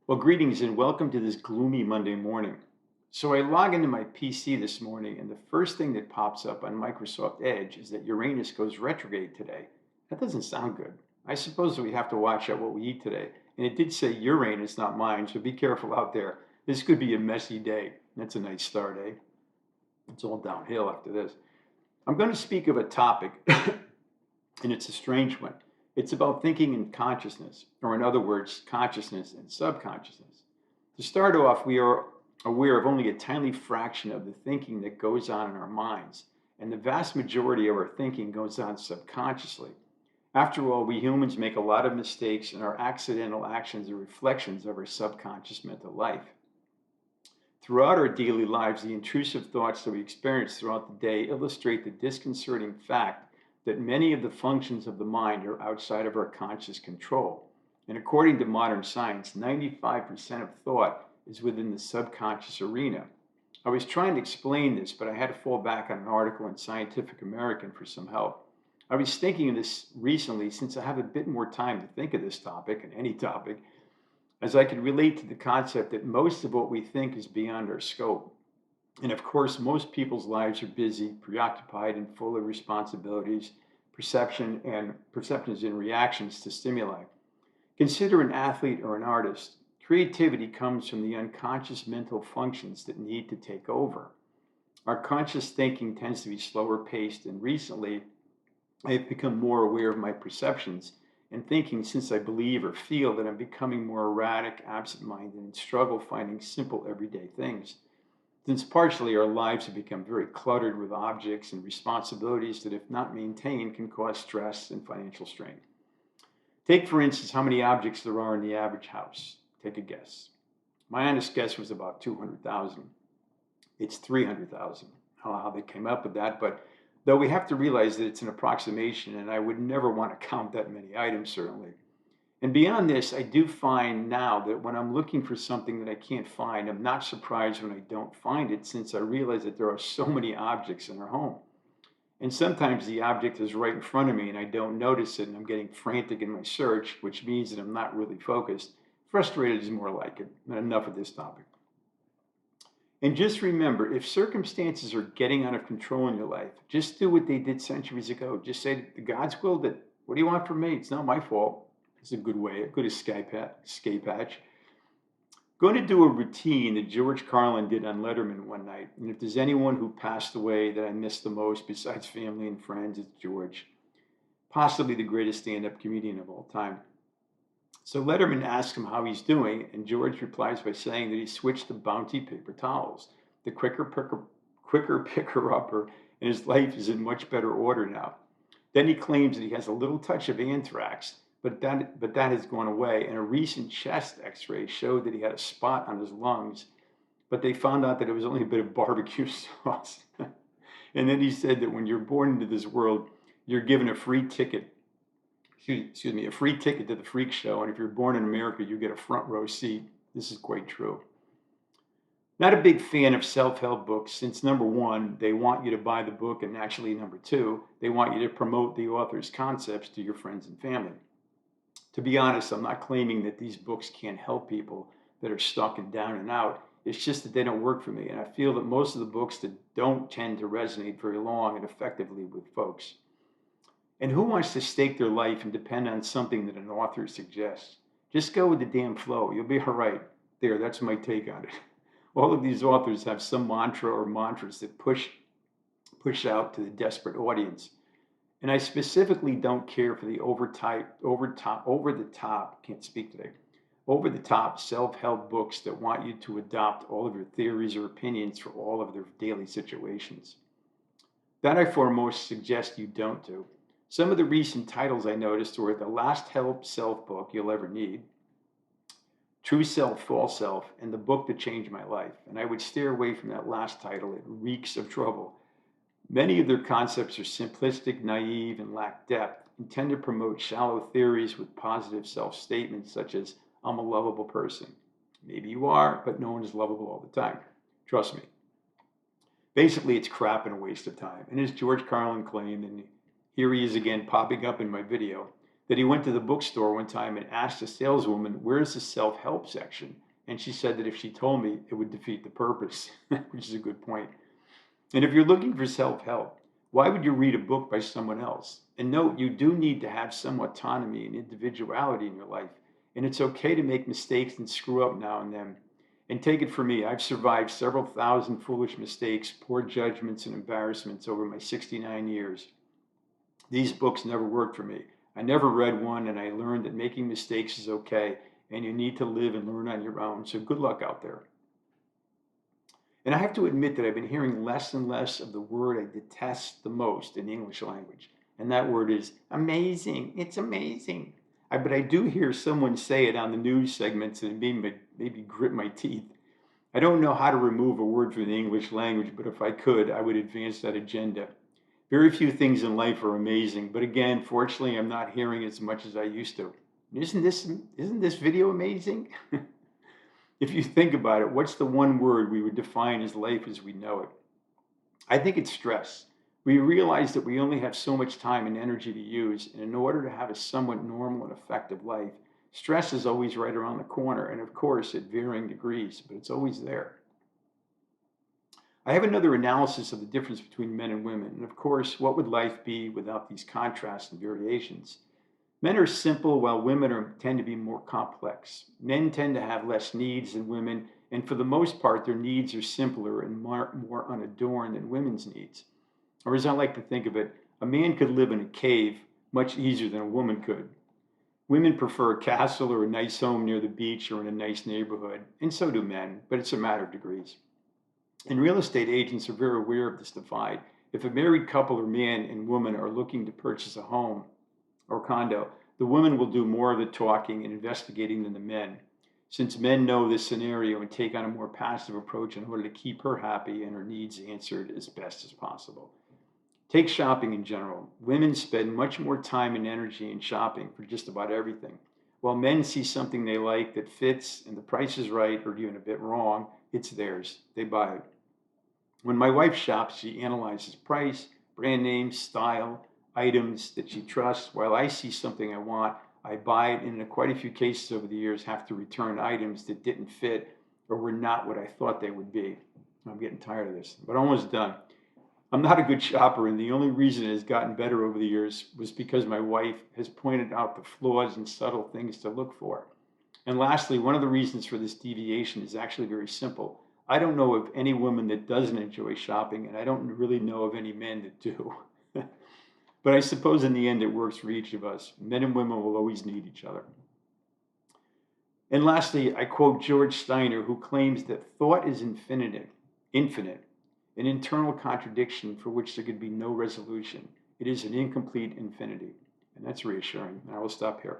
Well, greetings and welcome to this gloomy Monday morning. So I log into my PC this morning, and the first thing that pops up on Microsoft Edge is that Uranus goes retrograde today. That doesn't sound good. I suppose we have to watch out what we eat today. And it did say Uranus, not mine, so be careful out there. This could be a messy day. That's a nice start, eh? It's all downhill after this. I'm going to speak of a topic, and it's a strange one. It's about thinking and consciousness, or in other words, consciousness and subconsciousness. To start off, we are aware of only a tiny fraction of the thinking that goes on in our minds, and the vast majority of our thinking goes on subconsciously. After all, we humans make a lot of mistakes, and our accidental actions are reflections of our subconscious mental life. Throughout our daily lives, the intrusive thoughts that we experience throughout the day illustrate the disconcerting fact that many of the functions of the mind are outside of our conscious control. And according to modern science, 95% of thought is within the subconscious arena. I was trying to explain this, but I had to fall back on an article in Scientific American for some help. I was thinking of this recently since I have a bit more time to think of this topic and any topic, as I could relate to the concept that most of what we think is beyond our scope. And of course, most people's lives are busy, preoccupied, and full of responsibilities, perceptions and reactions to stimuli. Consider an athlete or an artist. Creativity comes from the unconscious mental functions that need to take over. Our conscious thinking tends to be slower paced, and recently I've become more aware of my perceptions and thinking since I believe or feel that I'm becoming more erratic, absent minded, and struggle finding simple everyday things. Since partially our lives have become very cluttered with objects and responsibilities that, if not maintained, can cause stress and financial strain. Take, for instance, how many objects there are in the average house. Take a guess. My honest guess was about 200,000. It's 300,000. I don't know how they came up with that, but though we have to realize that it's an approximation, and I would never want to count that many items, certainly. And beyond this, I do find now that when I'm looking for something that I can't find, I'm not surprised when I don't find it, since I realize that there are so many objects in our home. And sometimes the object is right in front of me and I don't notice it, and I'm getting frantic in my search, which means that I'm not really focused. Frustrated is more like it. But enough of this topic. And just remember, if circumstances are getting out of control in your life, just do what they did centuries ago. Just say, the God's will that, what do you want from me? It's not my fault. It's a good way, a good escape hatch. Going to do a routine that George Carlin did on Letterman one night. And if there's anyone who passed away that I miss the most besides family and friends, it's George. Possibly the greatest stand-up comedian of all time. So Letterman asks him how he's doing, and George replies by saying that he switched to Bounty paper towels, the quicker picker upper, and his life is in much better order now. Then he claims that he has a little touch of anthrax, but that has gone away, and a recent chest x-ray showed that he had a spot on his lungs, but they found out that it was only a bit of barbecue sauce. And then he said that when you're born into this world, you're given a free ticket, excuse me, a free ticket to the freak show. And if you're born in America, you get a front row seat. This is quite true. Not a big fan of self-help books since number one, they want you to buy the book, and actually number two, they want you to promote the author's concepts to your friends and family. To be honest, I'm not claiming that these books can't help people that are stuck and down and out. It's just that they don't work for me. And I feel that most of the books that don't tend to resonate very long and effectively with folks. And who wants to stake their life and depend on something that an author suggests? Just go with the damn flow. You'll be all right. There, that's my take on it. All of these authors have some mantra or mantras that push out to the desperate audience. And I specifically don't care for the over the top, can't speak today, over the top self-help books that want you to adopt all of your theories or opinions for all of their daily situations. That I foremost suggest you don't do. Some of the recent titles I noticed were The Last Help Self Book You'll Ever Need, True Self, False Self, and The Book That Changed My Life. And I would steer away from that last title. It reeks of trouble. Many of their concepts are simplistic, naive, and lack depth, and tend to promote shallow theories with positive self-statements such as, I'm a lovable person. Maybe you are, but no one is lovable all the time. Trust me. Basically, it's crap and a waste of time. And as George Carlin claimed, and here he is again popping up in my video, that he went to the bookstore one time and asked a saleswoman, "Where's the self-help section?" And she said that if she told me, it would defeat the purpose, which is a good point. And if you're looking for self-help, why would you read a book by someone else? And note, you do need to have some autonomy and individuality in your life. And it's okay to make mistakes and screw up now and then. And take it from me, I've survived several thousand foolish mistakes, poor judgments, and embarrassments over my 69 years. These books never worked for me. I never read one, and I learned that making mistakes is okay, and you need to live and learn on your own. So good luck out there. And I have to admit that I've been hearing less and less of the word I detest the most in the English language. And that word is amazing. It's amazing. But I do hear someone say it on the news segments and it maybe grit my teeth. I don't know how to remove a word from the English language, but if I could, I would advance that agenda. Very few things in life are amazing, but again, fortunately, I'm not hearing as much as I used to. Isn't this video amazing? If you think about it, what's the one word we would define as life as we know it? I think it's stress. We realize that we only have so much time and energy to use, and in order to have a somewhat normal and effective life, stress is always right around the corner, and of course, at varying degrees, but it's always there. I have another analysis of the difference between men and women, and of course, what would life be without these contrasts and variations? Men are simple while women tend to be more complex. Men tend to have less needs than women, and for the most part, their needs are simpler and more unadorned than women's needs. Or as I like to think of it, a man could live in a cave much easier than a woman could. Women prefer a castle or a nice home near the beach or in a nice neighborhood, and so do men, but it's a matter of degrees. And real estate agents are very aware of this divide. If a married couple or man and woman are looking to purchase a home or condo, the women will do more of the talking and investigating than the men, since men know this scenario and take on a more passive approach in order to keep her happy and her needs answered as best as possible. Take shopping in general. Women spend much more time and energy in shopping for just about everything. While men see something they like that fits and the price is right or even a bit wrong, it's theirs. They buy it. When my wife shops, she analyzes price, brand name, style, items that she trusts. While I see something I want, I buy it, and in quite a few cases over the years, have to return items that didn't fit or were not what I thought they would be. I'm getting tired of this, but almost done. I'm not a good shopper, and the only reason it has gotten better over the years was because my wife has pointed out the flaws and subtle things to look for. And lastly, one of the reasons for this deviation is actually very simple. I don't know of any woman that doesn't enjoy shopping, and I don't really know of any men that do. But I suppose in the end it works for each of us. Men and women will always need each other. And lastly, I quote George Steiner, who claims that thought is infinite, an internal contradiction for which there could be no resolution. It is an incomplete infinity. And that's reassuring. And I will stop here.